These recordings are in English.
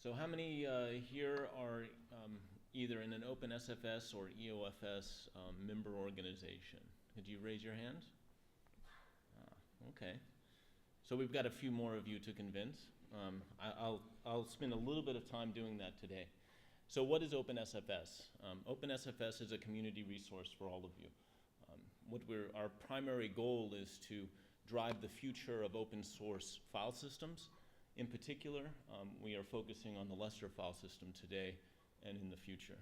So how many here are either in an OpenSFS or EOFS member organization? Could you raise your hand? Okay. So we've got a few more of you to convince. I'll spend a little bit of time doing that today. So what is OpenSFS? OpenSFS is a community resource for all of you. Our primary goal is to drive the future of open source file systems. In particular, we are focusing on the Lustre file system today and in the future.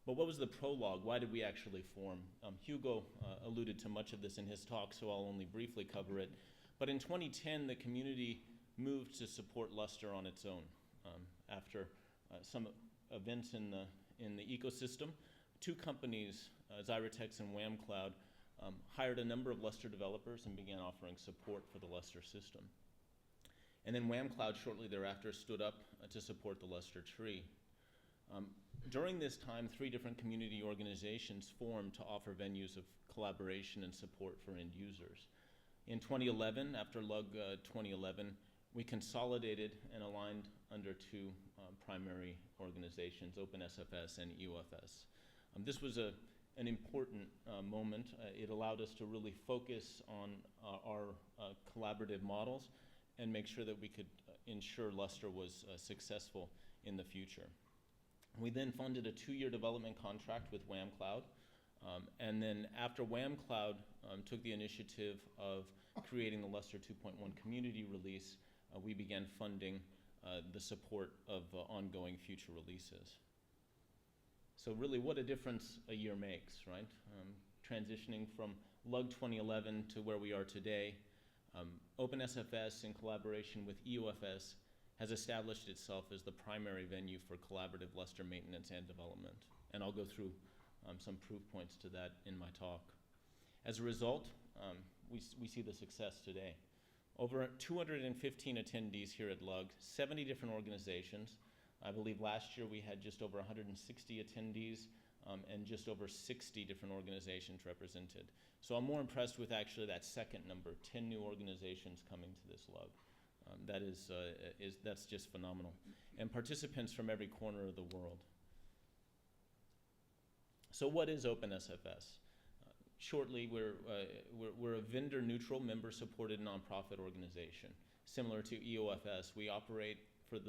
But what was the prologue? Why did we actually form? Hugo alluded to much of this in his talk, so I'll only briefly cover it. But in 2010, the community moved to support Lustre on its own. After some events in the ecosystem, two companies, Zyratex and WhamCloud, hired a number of Lustre developers and began offering support for the Lustre system. And then WhamCloud shortly thereafter stood up to support the Lustre tree. During this time, 3 different community organizations formed to offer venues of collaboration and support for end users. In 2011, after LUG 2011, we consolidated and aligned under 2 primary organizations, OpenSFS and EOFS. This was an important moment. It allowed us to really focus on our collaborative models and make sure that we could ensure Lustre was successful in the future. We then funded a 2-year development contract with WhamCloud. And then after WhamCloud took the initiative of creating the Lustre 2.1 community release, we began funding the support of ongoing future releases. So really what a difference a year makes, right? Transitioning from LUG 2011 to where we are today, OpenSFS in collaboration with EOFS has established itself as the primary venue for collaborative Lustre maintenance and development. And I'll go through some proof points to that in my talk. As a result, we see the success today. Over 215 attendees here at LUG, 70 different organizations. I believe last year we had just over 160 attendees and just over 60 different organizations represented. So I'm more impressed with actually that second number, 10 new organizations coming to this LUG. That's just phenomenal. And participants from every corner of the world. So what is OpenSFS? Shortly, we're a vendor-neutral, member-supported nonprofit organization. Similar to EOFS, we operate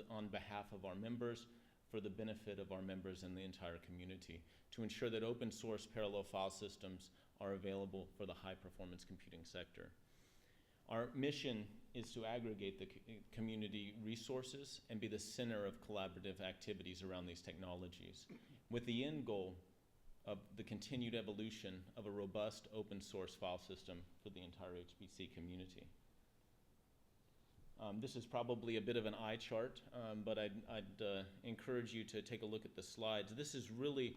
on behalf of our members, for the benefit of our members and the entire community, to ensure that open source parallel file systems are available for the high-performance computing sector. Our mission is to aggregate the community resources and be the center of collaborative activities around these technologies, with the end goal of the continued evolution of a robust open source file system for the entire HPC community. This is probably a bit of an eye chart, but I'd encourage you to take a look at the slides. This is really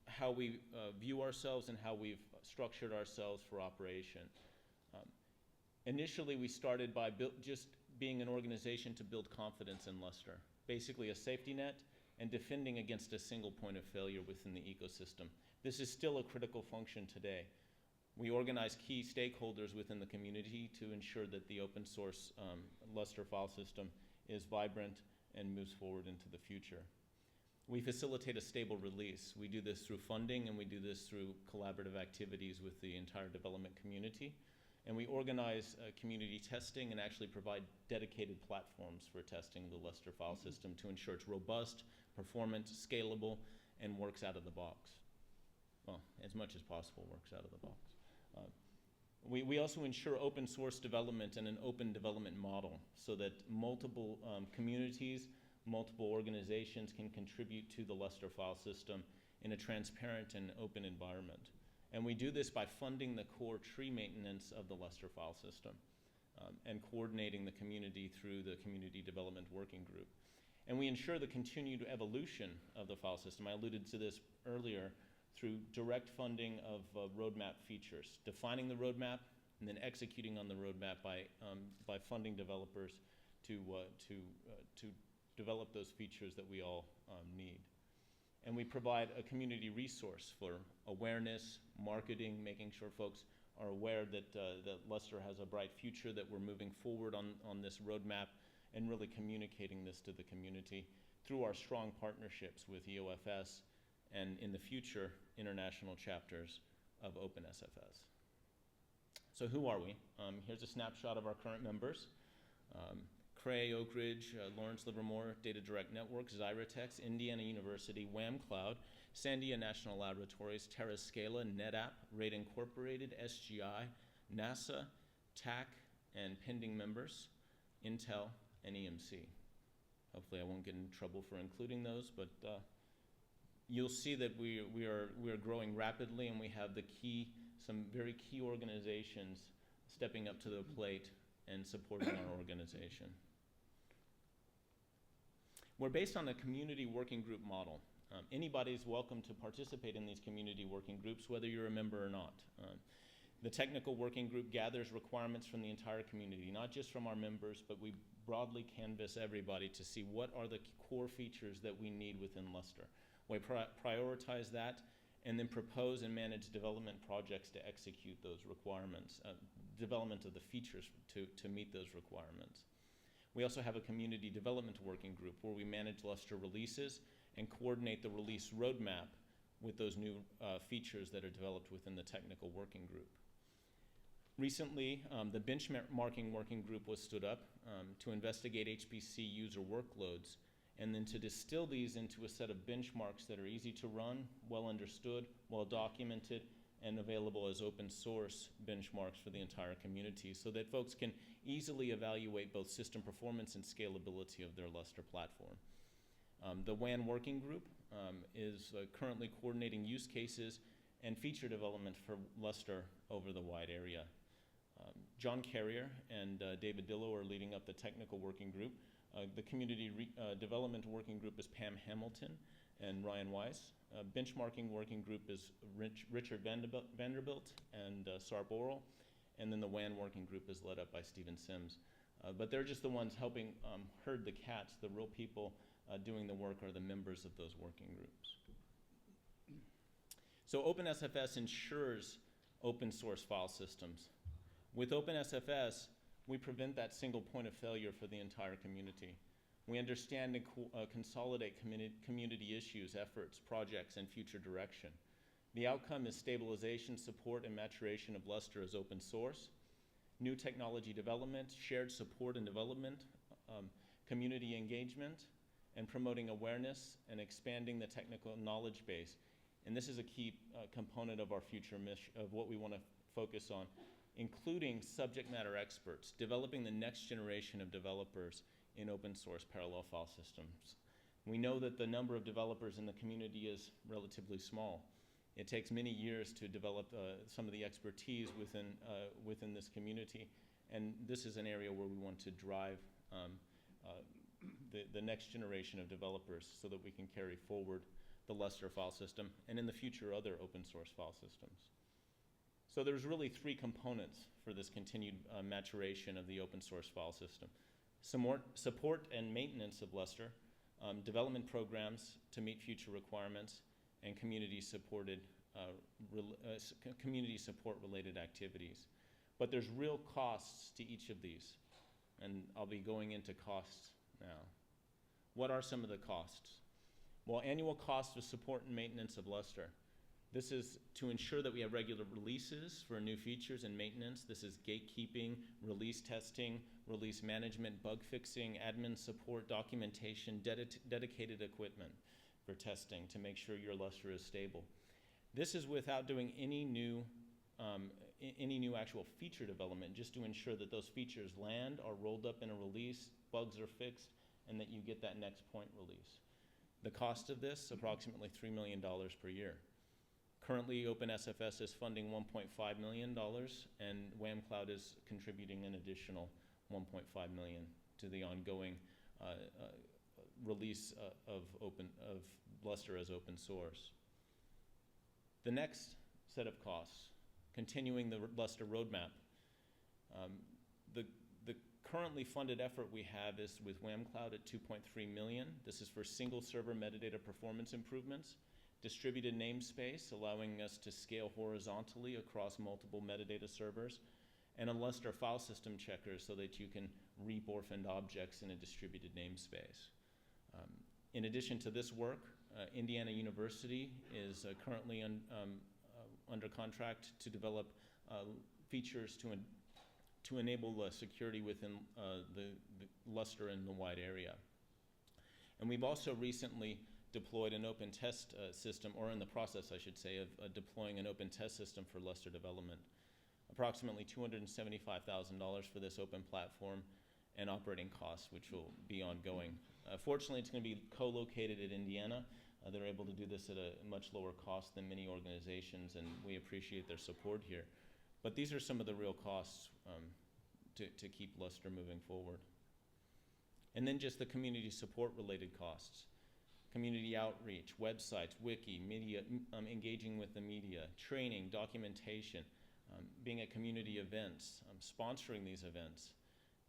how we view ourselves and how we've structured ourselves for operation. Initially, we started by just being an organization to build confidence in Lustre, basically a safety net and defending against a single point of failure within the ecosystem. This is still a critical function today. We organize key stakeholders within the community to ensure that the open source Lustre file system is vibrant and moves forward into the future. We facilitate a stable release. We do this through funding, and we do this through collaborative activities with the entire development community. And we organize community testing and actually provide dedicated platforms for testing the Lustre file system to ensure it's robust, performant, scalable, and works out of the box. Well, as much as possible works out of the box. We also ensure open source development and an open development model so that multiple communities, multiple organizations can contribute to the Lustre file system in a transparent and open environment. And we do this by funding the core tree maintenance of the Lustre file system and coordinating the community through the Community Development Working Group. And we ensure the continued evolution of the file system. I alluded to this earlier through direct funding of roadmap features, defining the roadmap and then executing on the roadmap by funding developers to develop those features that we all need. And we provide a community resource for awareness, marketing, making sure folks are aware that Lustre has a bright future, that we're moving forward on this roadmap, and really communicating this to the community through our strong partnerships with EOFS and, in the future, international chapters of OpenSFS. So who are we? Here's a snapshot of our current members. Cray, Oak Ridge, Lawrence Livermore, Data Direct Networks, Zyratex, Indiana University, Wham Cloud, Sandia National Laboratories, TerraScala, NetApp, RAID Incorporated, SGI, NASA, TAC, and pending members, Intel, and EMC. Hopefully I won't get in trouble for including those, but you'll see that we are growing rapidly, and we have some very key organizations stepping up to the plate and supporting our organization. We're based on a community working group model. Anybody's welcome to participate in these community working groups, whether you're a member or not. The technical working group gathers requirements from the entire community, not just from our members, but we broadly canvass everybody to see what are the core features that we need within Lustre. We prioritize that and then propose and manage development projects to execute those requirements, development of the features to meet those requirements. We also have a community development working group where we manage Lustre releases and coordinate the release roadmap with those new features that are developed within the technical working group. Recently, the benchmarking working group was stood up to investigate HPC user workloads and then to distill these into a set of benchmarks that are easy to run, well understood, well documented, and available as open source benchmarks for the entire community so that folks can easily evaluate both system performance and scalability of their Lustre platform. The WAN working group is currently coordinating use cases and feature development for Lustre over the wide area. John Carrier and David Dillow are leading up the technical working group. The community development working group is Pam Hamilton and Ryan Weiss. Benchmarking working group is Richard Vanderbilt and Sarp Oral. And then the WAN working group is led up by Stephen Sims. But they're just the ones helping herd the cats. The real people doing the work are the members of those working groups. So OpenSFS ensures open source file systems. With OpenSFS, we prevent that single point of failure for the entire community. We understand and consolidate community issues, efforts, projects, and future direction. The outcome is stabilization, support, and maturation of Lustre as open source, new technology development, shared support and development, community engagement, and promoting awareness and expanding the technical knowledge base. And this is a key component of our future mission, of what we want to focus on, including subject matter experts, developing the next generation of developers in open source parallel file systems. We know that the number of developers in the community is relatively small. It takes many years to develop some of the expertise within this community, and this is an area where we want to drive the next generation of developers so that we can carry forward the Lustre file system and in the future other open source file systems. So there's really three components for this continued maturation of the open source file system. Support and maintenance of Lustre, development programs to meet future requirements, and community support related activities. But there's real costs to each of these, and I'll be going into costs now. What are some of the costs? Well, annual cost of support and maintenance of Lustre. This is to ensure that we have regular releases for new features and maintenance. This is gatekeeping, release testing, release management, bug fixing, admin support, documentation, dedicated equipment for testing to make sure your Lustre is stable. This is without doing any new actual feature development, just to ensure that those features land, are rolled up in a release, bugs are fixed, and that you get that next point release. The cost of this, approximately $3 million per year. Currently, OpenSFS is funding $1.5 million, and Wham Cloud is contributing an additional $1.5 million to the ongoing release of Lustre as open source. The next set of costs, continuing the Lustre roadmap. The currently funded effort we have is with Wham Cloud at $2.3 million. This is for single server metadata performance improvements, distributed namespace, allowing us to scale horizontally across multiple metadata servers, and a Lustre file system checker so that you can reap orphaned objects in a distributed namespace. In addition to this work, Indiana University is currently under contract to develop features to enable security within the Lustre in the wide area. And we've also recently deployed an open test system, or in the process, I should say, of deploying an open test system for Lustre development. Approximately $275,000 for this open platform and operating costs, which will be ongoing. Fortunately, it's going to be co-located at Indiana. They're able to do this at a much lower cost than many organizations, and we appreciate their support here. But these are some of the real costs to keep Lustre moving forward. And then just the community support related costs. Community outreach, websites, wiki, media, engaging with the media, training, documentation, being at community events, sponsoring these events,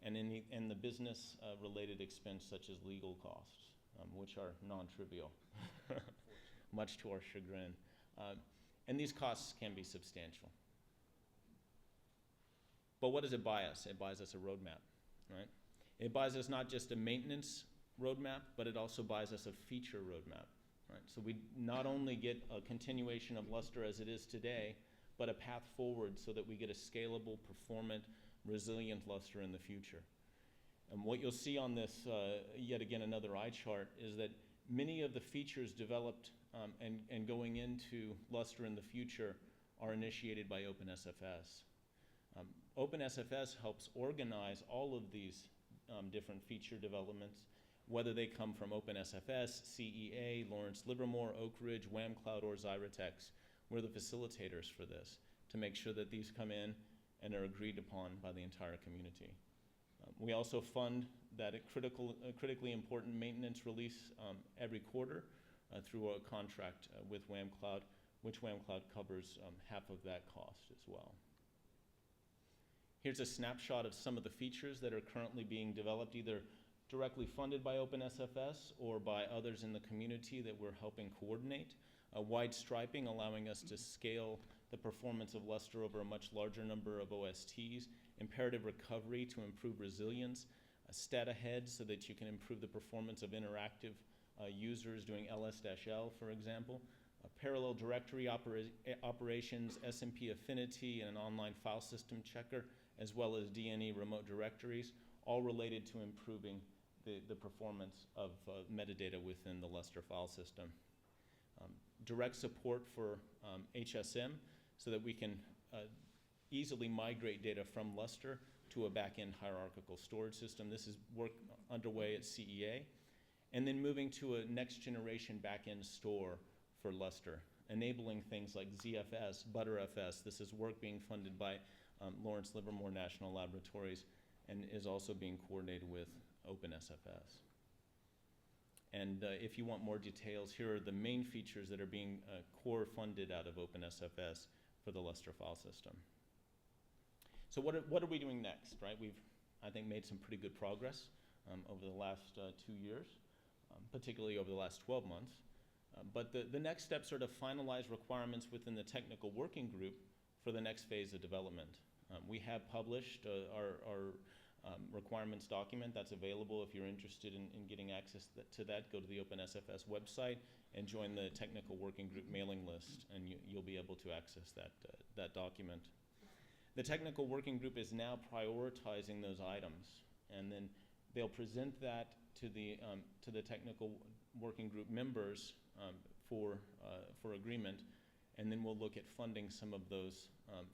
and in the business related expense such as legal costs, which are non-trivial, much to our chagrin. And these costs can be substantial. But what does it buy us? It buys us a roadmap, right? It buys us not just a maintenance roadmap, but it also buys us a feature roadmap, right? So we not only get a continuation of Lustre as it is today, but a path forward so that we get a scalable, performant, resilient Lustre in the future. And what you'll see on this, yet again another eye chart, is that many of the features developed and going into Lustre in the future are initiated by OpenSFS. OpenSFS helps organize all of these different feature developments, whether they come from OpenSFS, CEA, Lawrence Livermore, Oak Ridge, WAM Cloud, or Zyratex. We're the facilitators for this to make sure that these come in and are agreed upon by the entire community. We also fund that critically important maintenance release every quarter through a contract with WAM Cloud, which WAM Cloud covers half of that cost as well. Here's a snapshot of some of the features that are currently being developed, either directly funded by OpenSFS or by others in the community that we're helping coordinate. Wide striping, allowing us to scale the performance of Lustre over a much larger number of OSTs. Imperative recovery to improve resilience. Stat ahead so that you can improve the performance of interactive users doing ls-l, for example. Parallel directory operations, SMP affinity, and an online file system checker, as well as DNE remote directories, all related to improving the performance of metadata within the Lustre file system. Direct support for HSM so that we can easily migrate data from Lustre to a back-end hierarchical storage system. This is work underway at CEA. And then moving to a next-generation back-end store for Lustre, enabling things like ZFS, ButterFS. This is work being funded by Lawrence Livermore National Laboratories and is also being coordinated with OpenSFS. And if you want more details, here are the main features that are being core funded out of OpenSFS for the Lustre file system. So what are we doing next, right? We've, I think, made some pretty good progress over the last 2 years, particularly over the last 12 months. But the next steps are to finalize requirements within the technical working group for the next phase of development. We have published our requirements document that's available. If you're interested in getting access to that, go to the OpenSFS website and join the technical working group mailing list, and you'll be able to access that document. The technical working group is now prioritizing those items, and then they'll present that to the technical working group members for agreement, and then we'll look at funding some of those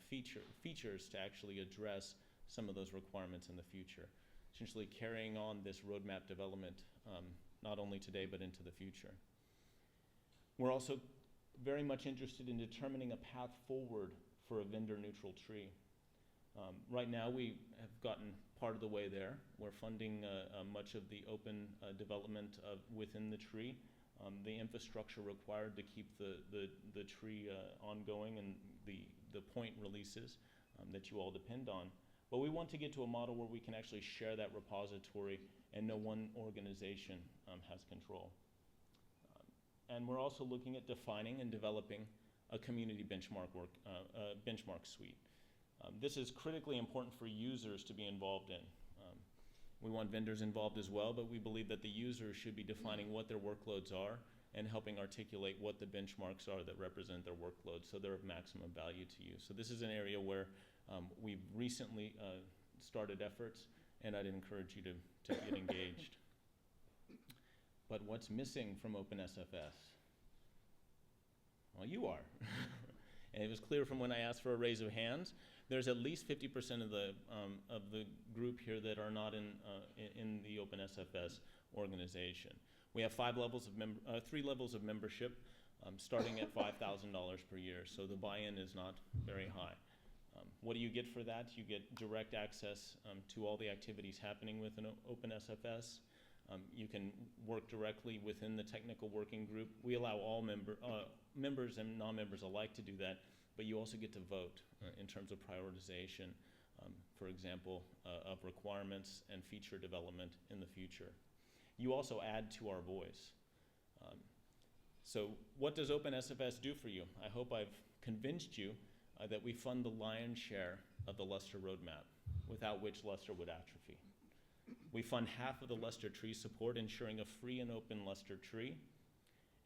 features to actually address some of those requirements in the future, essentially carrying on this roadmap development not only today but into the future. We're also very much interested in determining a path forward for a vendor-neutral tree. Right now we have gotten part of the way there. We're funding much of the open development within the tree, the infrastructure required to keep the tree ongoing, and the point releases that you all depend on. But we want to get to a model where we can actually share that repository and no one organization has control. And we're also looking at defining and developing a community benchmark suite. This is critically important for users to be involved in. We want vendors involved as well, but we believe that the users should be defining what their workloads are and helping articulate what the benchmarks are that represent their workloads so they're of maximum value to you. So this is an area where we've recently started efforts, and I'd encourage you to get engaged. But what's missing from OpenSFS? Well, you are. And it was clear from when I asked for a raise of hands, there's at least 50% of the group here that are not in the OpenSFS organization. We have 3 levels of membership, starting at $5,000 per year, so the buy-in is not very high. What do you get for that? You get direct access to all the activities happening within OpenSFS. You can work directly within the technical working group. We allow all members and non-members alike to do that, but you also get to vote in terms of prioritization, for example, of requirements and feature development in the future. You also add to our voice. So what does OpenSFS do for you? I hope I've convinced you that we fund the lion's share of the Lustre roadmap, without which Lustre would atrophy. We fund half of the Lustre tree support, ensuring a free and open Lustre tree,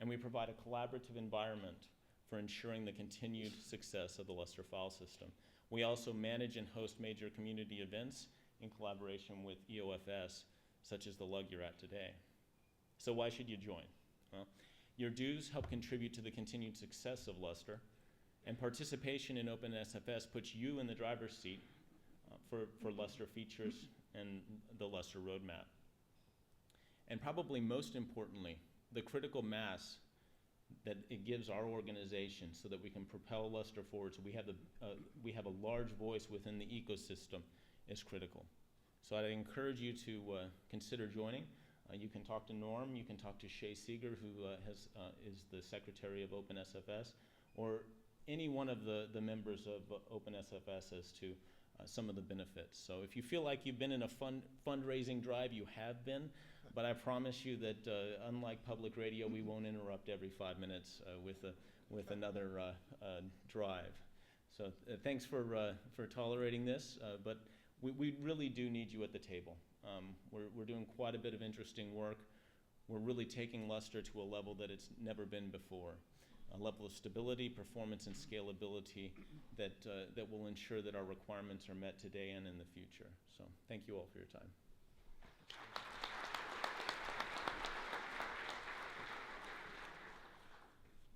and we provide a collaborative environment for ensuring the continued success of the Lustre file system. We also manage and host major community events in collaboration with EOFS, such as the LUG you're at today. So why should you join? Well, your dues help contribute to the continued success of Lustre, and participation in OpenSFS puts you in the driver's seat for Lustre features and the Lustre roadmap. And probably most importantly, the critical mass that it gives our organization so that we can propel Lustre forward, so we have a large voice within the ecosystem, is critical. So I'd encourage you to consider joining. You can talk to Norm, you can talk to Shay Seeger, who is the secretary of OpenSFS, or any one of the members of OpenSFS as to some of the benefits. So if you feel like you've been in a fundraising drive, you have been, but I promise you that unlike public radio, we won't interrupt every 5 minutes with another drive. So thanks for tolerating this, but we really do need you at the table. We're doing quite a bit of interesting work. We're really taking Lustre to a level that it's never been before. A level of stability, performance, and scalability that will ensure that our requirements are met today and in the future. So thank you all for your time.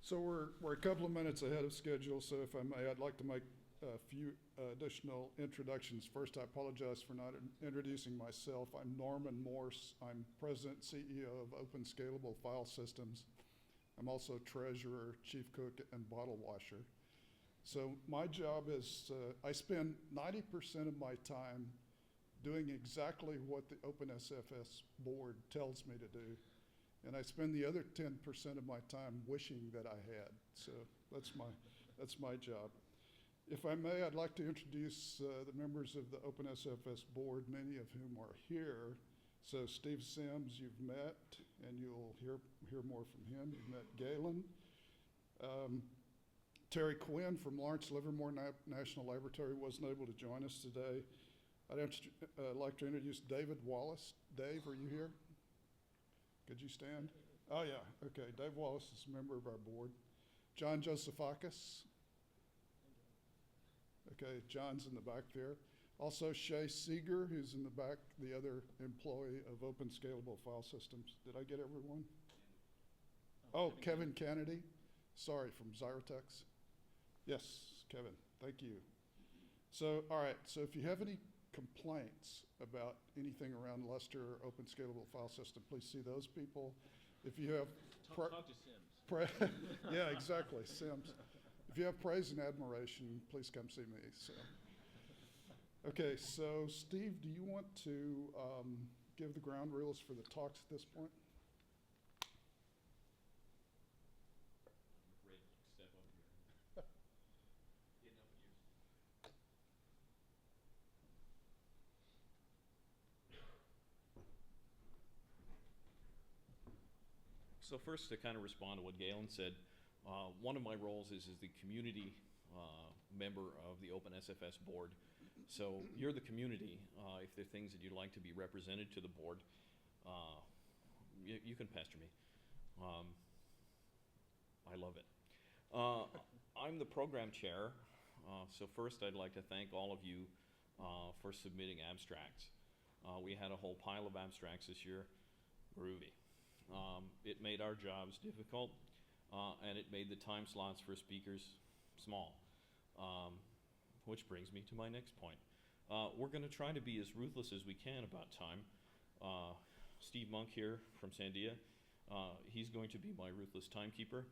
So we're a couple of minutes ahead of schedule, so if I may, I'd like to make a few additional introductions. First, I apologize for not introducing myself. I'm Norman Morse. I'm President and CEO of Open Scalable File Systems. I'm also treasurer, chief cook, and bottle washer. So my job is, I spend 90% of my time doing exactly what the OpenSFS board tells me to do. And I spend the other 10% of my time wishing that I had. So that's my job. If I may, I'd like to introduce the members of the OpenSFS board, many of whom are here. So Steve Sims, you've met, and you'll hear more from him. You've met Galen. Terry Quinn from Lawrence Livermore National Laboratory wasn't able to join us today. I'd like to introduce David Wallace. Dave, are you here? Could you stand? Oh, yeah, okay. Dave Wallace is a member of our board. John Josephakis. Okay, John's in the back there. Also, Shay Seeger, who's in the back, the other employee of Open Scalable File Systems. Did I get everyone? Oh, Kevin Kennedy. Sorry, from Zyrotex. Yes, Kevin, thank you. So, all right, so if you have any complaints about anything around Lustre or Open Scalable File System, please see those people. If you have... Talk to Sims. Yeah, exactly, Sims. If you have praise and admiration, please come see me. So. Okay, so Steve, do you want to give the ground rules for the talks at this point? Great, step over here. Getting up here. So first, to kind of respond to what Galen said, one of my roles is the community member of the OpenSFS board. So you're the community. If there are things that you'd like to be represented to the board, you can pester me. I love it. I'm the program chair, so first I'd like to thank all of you for submitting abstracts. We had a whole pile of abstracts this year. Groovy. It made our jobs difficult, and it made the time slots for speakers small. Which brings me to my next point. We're going to try to be as ruthless as we can about time. Steve Monk here from Sandia, he's going to be my ruthless timekeeper.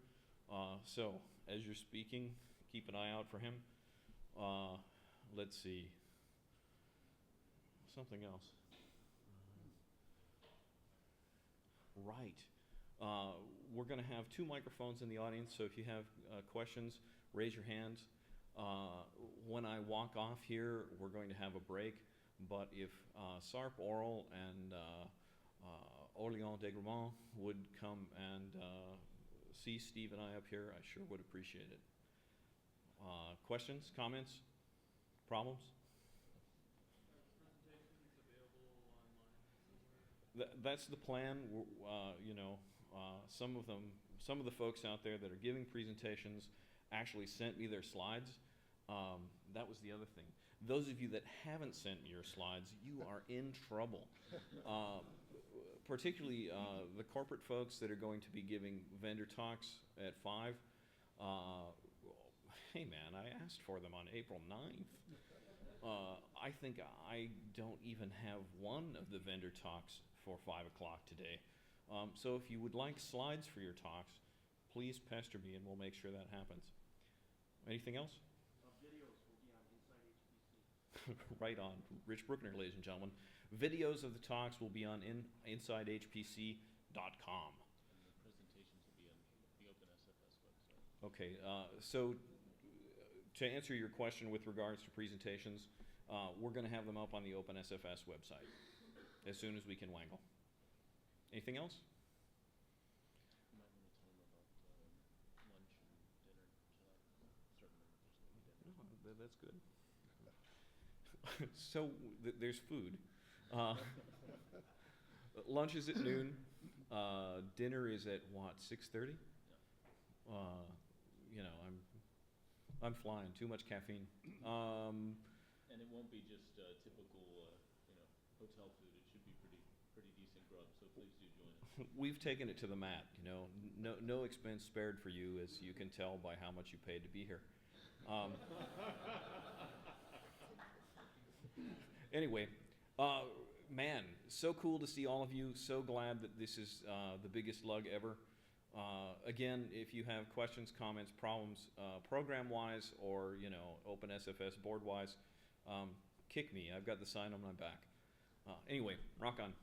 So, as you're speaking, keep an eye out for him. Let's see. Something else. Right. We're going to have 2 microphones in the audience, so if you have questions, raise your hands. When I walk off here, we're going to have a break, but if SARP Oral and Orléans Degrement would come and see Steve and I up here, I sure would appreciate it. Questions, comments, problems? That's the plan. You know, some of the folks out there that are giving presentations actually sent me their slides. That was the other thing. Those of you that haven't sent me your slides, you are in trouble. Particularly the corporate folks that are going to be giving vendor talks at 5. Hey man, I asked for them on April 9th. I think I don't even have one of the vendor talks for 5 o'clock today. So if you would like slides for your talks, please pester me and we'll make sure that happens. Anything else? Videos will be on Inside HPC. Right on. Rich Bruckner, ladies and gentlemen. Videos of the talks will be on InsideHPC.com. And the presentations will be on the OpenSFS website. Okay, so to answer your question with regards to presentations, we're going to have them up on the OpenSFS website as soon as we can wangle. Anything else? You might want to tell them about lunch and dinner tonight. Certain members will be dinner. No, that's good. So there's food. Lunch is at noon. Dinner is at what, 6:30? Yeah. You know, I'm flying. Too much caffeine. And it won't be just typical, you know, hotel food. It should be pretty decent grub. So please do join us. We've taken it to the mat. You know, no expense spared for you, as you can tell by how much you paid to be here. Anyway, man, so cool to see all of you. So glad that this is the biggest LUG ever. Again, if you have questions, comments, problems, program-wise or, you know, OpenSFS board-wise, kick me. I've got the sign on my back. Anyway, rock on.